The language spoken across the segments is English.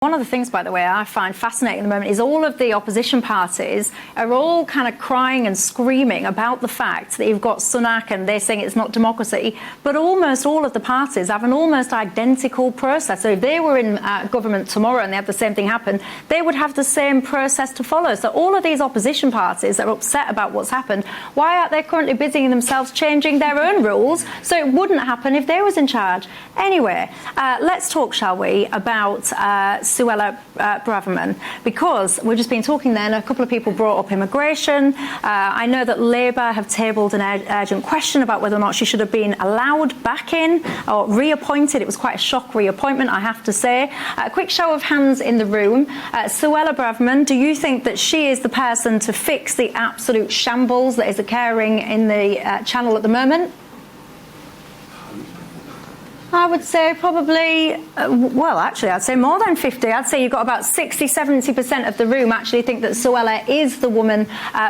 One of the things, by the way, I find fascinating at the moment is all of the opposition parties are all kind of crying and screaming about the fact that you've got Sunak and they're saying it's not democracy, but almost all of the parties have an almost identical process. So if they were in government tomorrow and they had the same thing happen, they would have the same process to follow. So all of these opposition parties that are upset about what's happened, why aren't they currently busying themselves changing their own rules so it wouldn't happen if they was in charge? Anyway, let's talk, shall we, about Suella Braverman, because we've just been talking then, a couple of people brought up immigration. I know that Labour have tabled an urgent question about whether or not she should have been allowed back in or reappointed. It was quite a shock reappointment, I have to say. A quick show of hands in the room. Suella Braverman, do you think that she is the person to fix the absolute shambles that is occurring in the channel at the moment? I would say probably, well, actually, I'd say more than 50. I'd say you've got about 60-70% of the room actually think that Suella is the woman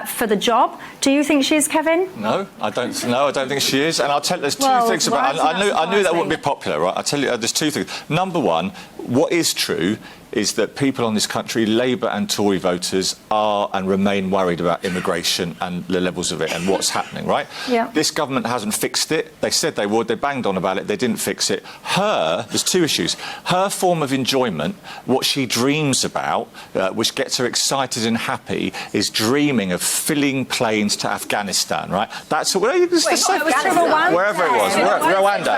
for the job. Do you think she is, Kevin? No, I don't. No, I don't think she is. And I'll tell you, there's two things about. I knew that wouldn't be popular, right? I'll tell you, there's two things. Number one, what is true is that people in this country, Labour and Tory voters, are and remain worried about immigration and the levels of it and what's happening, right? Yeah. This government hasn't fixed it. They said they would. They banged on about it. They didn't fix it. There's two issues. Her form of enjoyment, what she dreams about, which gets her excited and happy, is dreaming of filling planes to Afghanistan, right? That's wherever it was. Rwanda,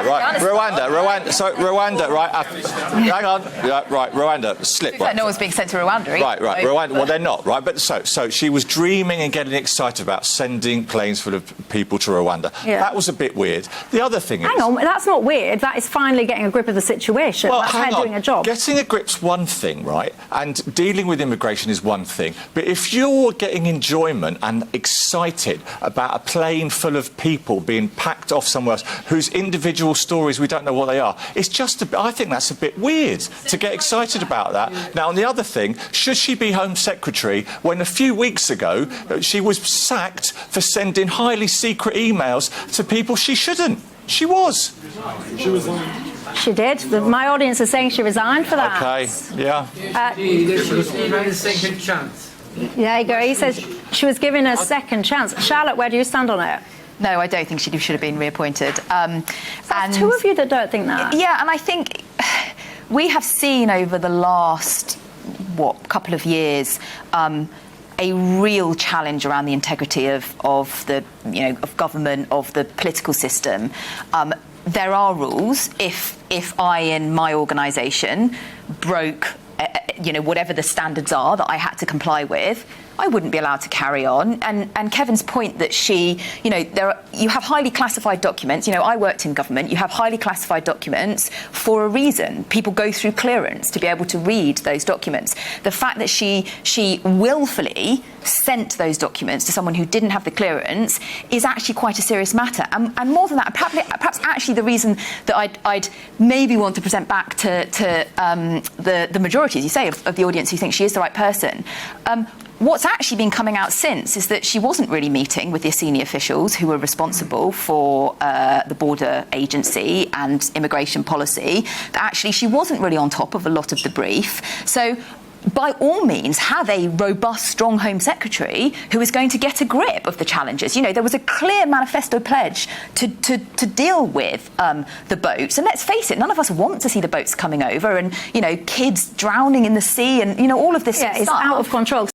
right? Rwanda. So Rwanda, right? Hang on. Right, Rwanda. Slip. Right. No one's being sent to Rwanda. Right. Rwanda. Well, they're not, right? But so she was dreaming and getting excited about sending planes full of people to Rwanda. Yeah. That was a bit weird. The other thing is... Hang on, that's not weird. That is finally getting a grip of the situation. Well, that's her doing a job. Getting a grip's one thing, right? And dealing with immigration is one thing. But if you're getting enjoyment and excited about a plane full of people being packed off somewhere else, whose individual stories we don't know what they are, it's just I think that's a bit weird to get excited about that. Now, on the other thing, should she be Home Secretary when a few weeks ago she was sacked for sending highly secret emails to people she shouldn't? She was. She resigned. She did. My audience is saying she resigned for that. Okay, yeah. She was given a second chance. There you go. He says she was given a second chance. Charlotte, where do you stand on it? No, I don't think she should have been reappointed. There's two of you that don't think that. Yeah, and I think we have seen over the last, couple of years, a real challenge around the integrity of the of government, of the political system. There are rules. If I in my organisation broke whatever the standards are that I had to comply with, I wouldn't be allowed to carry on. And Kevin's point that you have highly classified documents. I worked in government. You have highly classified documents for a reason. People go through clearance to be able to read those documents. The fact that she willfully sent those documents to someone who didn't have the clearance is actually quite a serious matter. And more than that, perhaps actually the reason that I'd maybe want to present back to the majority, as you say, of the audience who think she is the right person. What's actually been coming out since is that she wasn't really meeting with the senior officials who were responsible for the border agency and immigration policy. That actually she wasn't really on top of a lot of the brief. So by all means, have a robust, strong Home Secretary who is going to get a grip of the challenges. There was a clear manifesto pledge to deal with the boats. And let's face it, none of us want to see the boats coming over and, kids drowning in the sea and, all of this stuff. It's out of control.